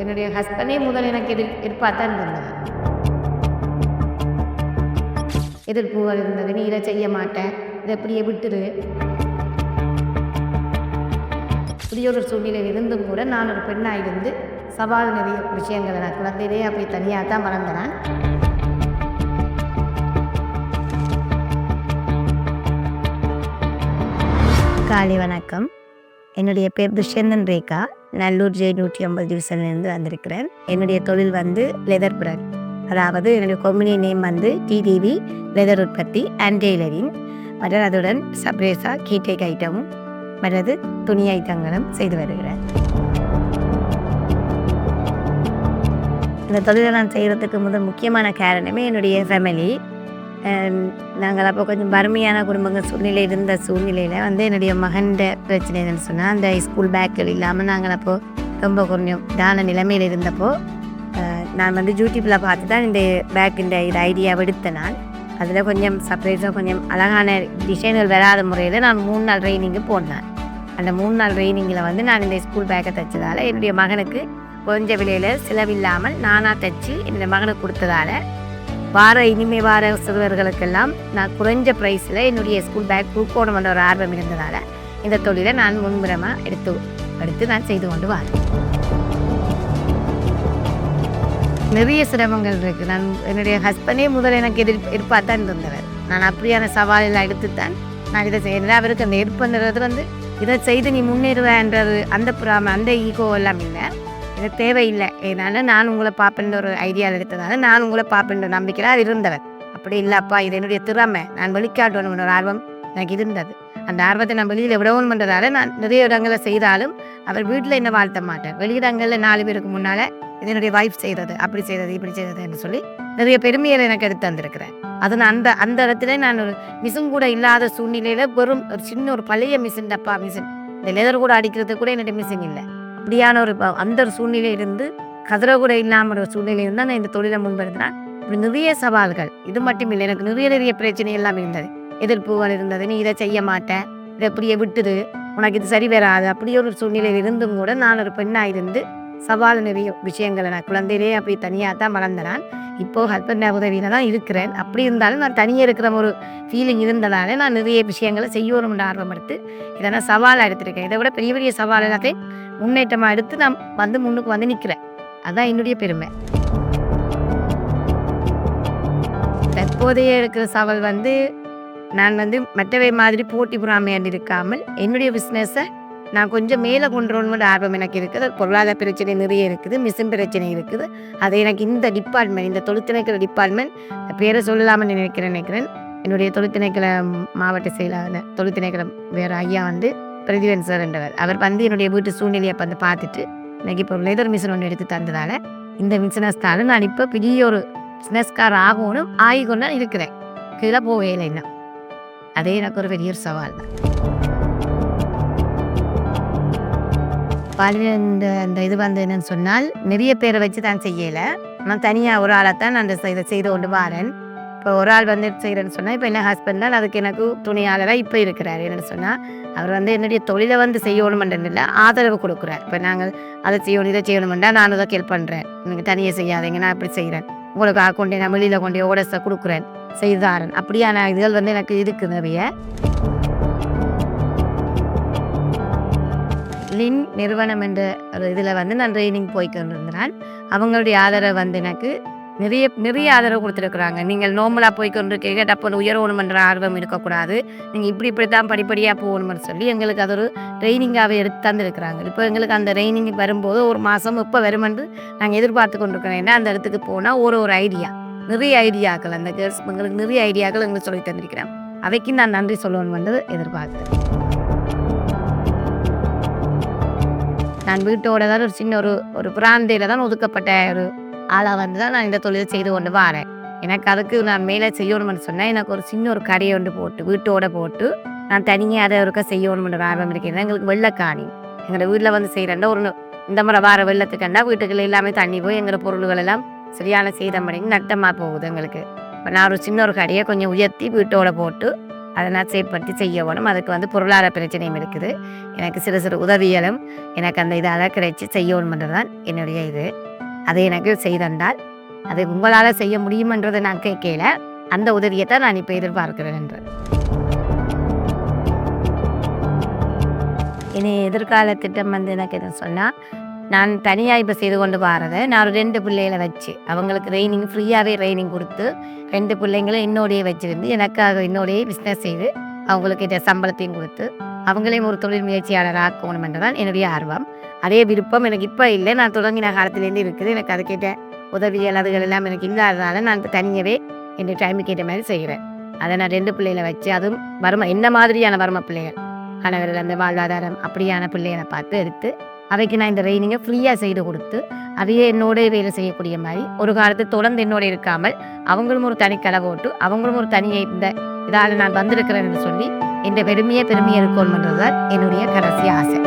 என்னுடைய ஹஸ்பண்டே முதல் எனக்கு எதிர்பார்த்தான் இருந்தது. எதிர்ப்புகள் இருந்தது. நீ இதை செய்ய மாட்டேன், இதை இப்படியே விட்டுரு. இப்படி ஒரு சூழ்நிலையில் இருந்தும் கூட நான் ஒரு பெண்ணாக இருந்து சவால் நிறைய விஷயங்களை நான் குழந்தையிலேயே அப்படி தனியாக தான் வளர்ந்தேன். காலை வணக்கம். என்னுடைய பேர் துஷ்யந்தன் ரேகா. நல்லூர் J150 டிவிஷன்லேருந்து வந்திருக்கிறேன். என்னுடைய தொழில் லெதர் ப்ராடக்ட், அதாவது என்னுடைய கம்பெனி நேம் டிடிவி லெதர் உற்பத்தி அண்ட் டெய்லரிங். மற்றும் அதுடன் சப்ரேஸா கீடேக் ஐட்டமும் மற்றது துணி ஐட்டங்களும் செய்து வருகிறேன். இந்த தொழிலை நான் செய்கிறதுக்கு முக்கியமான காரணமே என்னுடைய ஃபேமிலி. நாங்கள் அப்போ கொஞ்சம் வறுமையான குடும்பங்கள் சூழ்நிலை இருந்த சூழ்நிலையில் என்னுடைய மகன்ட பிரச்சனை என்னன்னு சொன்னால், அந்த ஸ்கூல் பேக்குகள் இல்லாமல் நாங்கள் அப்போது ரொம்ப கொஞ்சம் தான நிலைமையில் இருந்தப்போ நான் யூடியூப்பில் பார்த்து தான் இந்த பேக்குன்ற இது ஐடியாவை எடுத்தேன். நான் அதில் கொஞ்சம் சர்ப்ரைஸாக கொஞ்சம் அழகான டிசைன்கள் வராத முறையில் நான் 3 நாள் ட்ரைனிங்கு போனேன். அந்த 3 நாள் ட்ரைனிங்கில் நான் இந்த ஸ்கூல் பேக்கை தைச்சதால் என்னுடைய மகனுக்கு கொஞ்சம் விலையில் செலவில்லாமல் நானாக தைச்சி என்னுடைய மகனுக்கு கொடுத்ததால் இனிமே வார சிறுவர்களுக்கெல்லாம் நான் குறைஞ்ச ப்ரைஸில் என்னுடைய ஸ்கூல் பேக் கொடுக்கணும்ன்ற ஒரு ஆர்வம் இருந்ததால் இந்த தொழிலை நான் முன்முறமாக எடுத்து நான் செய்து கொண்டு வரேன். நிறைய சிரமங்கள் இருக்குது. நான் என்னுடைய ஹஸ்பண்டே முதல் எனக்கு எதிர்பார்த்தான் இருந்தவர். நான் அப்படியான சவாலெல்லாம் எடுத்துத்தான் நான் இதை செய்கிறேன். அவருக்கு அந்த எதிர்ப்புன்றது இதை செய்து நீ முன்னேறுவேன்றது அந்த ஈகோ எல்லாம் இல்லை, இது தேவையில்லை. ஏன்னா நான் உங்களை பார்ப்பேன்ற ஒரு ஐடியாவில் எடுத்ததால நான் உங்களை பார்ப்பேன்ற நம்பிக்கையில் அது இருந்தவர். அப்படி இல்லைப்பா, இது என்னுடைய திறமை, நான் வெளிக்காட்டணுன்ற ஒரு ஆர்வம் எனக்கு இருந்தது. அந்த ஆர்வத்தை நான் வெளியில் விடவும் பண்ணுறதால நான் நிறைய இடங்களில் செய்தாலும் அவர் வீட்டில் என்ன வாழ்த்த மாட்டேன். வெளியிடங்களில் 4 பேருக்கு முன்னால் இது என்னுடைய வைஃப் செய்கிறது, அப்படி செய்கிறது, இப்படி செய்கிறதுன்னு சொல்லி நிறைய பெருமைகளை எனக்கு எடுத்து வந்திருக்கிறேன். அது நான் அந்த இடத்துல நான் ஒரு மிஷின் கூட இல்லாத சூழ்நிலையில் வெறும் ஒரு சின்ன ஒரு பழைய மிஷின், டப்பா மிஷின், இந்த லெதர் கூட அடிக்கிறதுக்கு கூட என்னுடைய மிஷின் இல்லை. அப்படியான அந்த ஒரு சூழ்நிலையிலிருந்து கதிர கூட இல்லாமல் ஒரு சூழ்நிலையிலிருந்து தான் நான் இந்த தொழிலை முன்படுத்தினேன். இப்படி நிறைய சவால்கள், இது மட்டும் இல்லை, எனக்கு நிறைய பிரச்சனை எல்லாம் இருந்தது. எதிர்ப்புகள் இருந்தது. நீ இதை செய்ய மாட்டேன், இதை இப்படியே விட்டுது, உனக்கு இது சரி வராது. அப்படியே ஒரு சூழ்நிலையில் இருந்தும் கூட நான் ஒரு பெண்ணாக இருந்து சவால் நிறைய விஷயங்களை நான் குழந்தையிலேயே அப்படி தனியாக தான் வளர்ந்தேன். இப்போது ஹஸ்பண்ட் உதவியில் தான் இருக்கிறேன். அப்படி இருந்தாலும் நான் தனியாக இருக்கிற ஒரு ஃபீலிங் இருந்ததால் நான் நிறைய விஷயங்களை செய்யணும்னு ஆர்வம் எடுத்து இதை நான் சவாலாக எடுத்திருக்கேன். இதை விட பெரிய சவால் எல்லாத்தையும் முன்னேற்றமாக எடுத்து நான் முன்னுக்கு நிற்கிறேன். அதுதான் என்னுடைய பெருமை. தற்போதைய இருக்கிற சவால் நான் மற்றவை மாதிரி போட்டி பொறாமையாக இருக்காமல் என்னுடைய பிஸ்னஸை நான் கொஞ்சம் மேலே கொண்டு வரணும்னு ஆர்வம் எனக்கு இருக்குது. பொருளாதார பிரச்சனை நிறைய இருக்குது, மிஷின் பிரச்சனை இருக்குது. அதை எனக்கு இந்த டிபார்ட்மெண்ட், இந்த தொழிற்திணைக்கிற டிபார்ட்மெண்ட் பேரை சொல்லலாமல் நினைக்கிறேன். என்னுடைய தொழிற்திணைக்கிற மாவட்ட செயலாளர் தொழிற்திணைக்கிற வேறு ஐயா பிரதிவன் சார் என்றவர், அவர் என்னுடைய வீட்டு சூழ்நிலையை பார்த்துட்டு எனக்கு இப்போ லெதர் மிஷின் ஒன்று எடுத்து தந்ததால் இந்த பிஸ்னஸ்தாலும் நான் இப்போ பெரிய ஒரு பிஸ்னஸ்கார் ஆகிக்கொண்டு இருக்கிறேன். கீழே போவே இல்லை இன்னும். அதே எனக்கு ஒரு பெரிய சவால் தான். பாலியல் அந்த இது என்னன்னு சொன்னால் நிறைய பேரை வச்சு தான் செய்யலை. நான் தனியாக ஒரு ஆளைத்தான் நான் இதை செய்து கொண்டு வரேன். இப்போ ஒரு ஆள் செய்கிறேன்னு சொன்னால், இப்போ என்ன ஹஸ்பண்ட் தான் அதுக்கு எனக்கு துணையாளராக இப்போ இருக்கிறார். என்னென்னு சொன்னால், அவர் என்னுடைய தொழிலை செய்யணுமென்றதில்லை, ஆதரவு கொடுக்குறார். இப்போ நாங்கள் அதை செய்யணும், இதை செய்யணுமெண்டா நான் அதை ஹெல்ப் பண்ணுறேன். நீங்கள் தனியாக செய்யாதீங்க, நான் இப்படி செய்கிறேன், உங்களுக்கு கொண்டே நான் வெளியில் கொண்டே ஓடஸை கொடுக்குறேன், செய்தாரன். அப்படியான இதுகள் எனக்கு இருக்குது நிறைய. லின் நிறுவனம் என்ற ஒரு இதில் நான் ட்ரைனிங் போய்க்கொண்டு இருந்தேன். அவங்களுடைய ஆதரவு எனக்கு நிறைய ஆதரவு கொடுத்துருக்குறாங்க. நீங்கள் நார்மலாக போய்க்கொண்டிருக்கீங்க, டப்பு உயரணுமென்ற ஆர்வம் இருக்கக்கூடாது, நீங்கள் இப்படி தான் படிப்படியாக போகணும்னு சொல்லி எங்களுக்கு அது ஒரு ட்ரைனிங்காகவே எடுத்து தந்துருக்குறாங்க. இப்போ எங்களுக்கு அந்த ட்ரைனிங் வரும்போது ஒரு மாதம் எப்போ வருமென்று நாங்கள் எதிர்பார்த்து கொண்டிருக்கிறோம். ஏன்னா அந்த இடத்துக்கு போனால் ஒரு ஐடியா, நிறைய ஐடியாக்கள், அந்த கேர்ள்ஸ் எங்களுக்கு நிறைய ஐடியாக்கள் எங்களுக்கு சொல்லி தந்திருக்கிறேன். அவைக்கு நான் நன்றி சொல்லணும்ன்றது எதிர்பார்த்தேன். நான் வீட்டோட தான் ஒரு சின்ன ஒரு பிராந்தையில் தான் ஒதுக்கப்பட்ட ஒரு ஆளாக தான் நான் இந்த தொழிலை செய்து கொண்டு வரேன். எனக்கு அதுக்கு நான் மேலே செய்யணும்னு சொன்னால், எனக்கு ஒரு சின்ன ஒரு கடையை வீட்டோட போட்டு நான் தனியாக அதை ஒருக்க செய்யணும்ன்ற ஆர்வம் இருக்கிறேன். எங்களுக்கு வெள்ளக்காணி எங்களோட வீட்டில் செய்கிறேன்டா இந்த முறை வார வெள்ளத்துக்கண்டா வீட்டுக்குள்ள எல்லாமே தண்ணி போய் எங்களோட பொருள்கள் எல்லாம் சரியான சேதம் பண்ணி நட்டமாக போகுது எங்களுக்கு. இப்போ நான் ஒரு சின்ன ஒரு கடையை கொஞ்சம் உயர்த்தி வீட்டோட போட்டு அதை நான் செயற்படுத்தி செய்ய வேணும். அதுக்கு வந்து பொருளாதார பிரச்சனையும் இருக்குது. எனக்கு சிறு சிறு உதவிகளும் எனக்கு அந்த இதால் கிடைச்சி செய்யணுமென்றது தான் என்னுடைய இது. அதை எனக்கு செய்தந்தால் அது உங்களால் செய்ய முடியுமென்றதை நான் கேட்கல. அந்த உதவியை தான் நான் இப்போ எதிர்பார்க்கிறேன் என்று. இனி எதிர்கால திட்டம் வந்து எனக்கு என்ன சொன்னால், நான் தனியாக இப்போ செய்து கொண்டு வரதை நான் ஒரு 2 பிள்ளைகளை வச்சு அவங்களுக்கு ட்ரைனிங் ஃப்ரீயாகவே ட்ரைனிங் கொடுத்து 2 பிள்ளைங்களும் என்னோடையே வச்சுருந்து எனக்காக என்னோடையே பிஸ்னஸ் செய்து அவங்களுக்கு இந்த சம்பளத்தையும் கொடுத்து அவங்களையும் ஒரு தொழில் முயற்சியாளர் ஆக்கணும் என்றுதான் என்னுடைய ஆர்வம். அதே விருப்பம் எனக்கு இப்போ இல்லை. நான் தொடங்கின காலத்துலேருந்து இருக்குது. எனக்கு அதுக்கேற்ற உதவிகள் அதுகள் எல்லாம் எனக்கு இல்லாததால் நான் இப்போ தனியாகவே என் டைமுக்கு ஏற்ற மாதிரி செய்கிறேன். அதை நான் 2 பிள்ளைகளை வச்சு அதுவும் என்ன மாதிரியான வறுமை பிள்ளைகள் கணவர்கள் அந்த வாழ்வாதாரம் அப்படியான பிள்ளைகளை பார்த்து எடுத்து அவைக்கு நான் இந்த ட்ரைனிங்கை ஃப்ரீயாக செய்து கொடுத்து அதையே என்னோட வேலை செய்யக்கூடிய மாதிரி ஒரு காலத்து தொடர்ந்து என்னோட இருக்காமல் அவங்களும் ஒரு தனி கடை போட்டு அவங்களும் ஒரு தனியை இந்த இதால் நான் வந்திருக்கிறேன்னு சொல்லி இந்த பெருமையை இருக்கணும்ன்றது தான் என்னுடைய கடைசி ஆசை.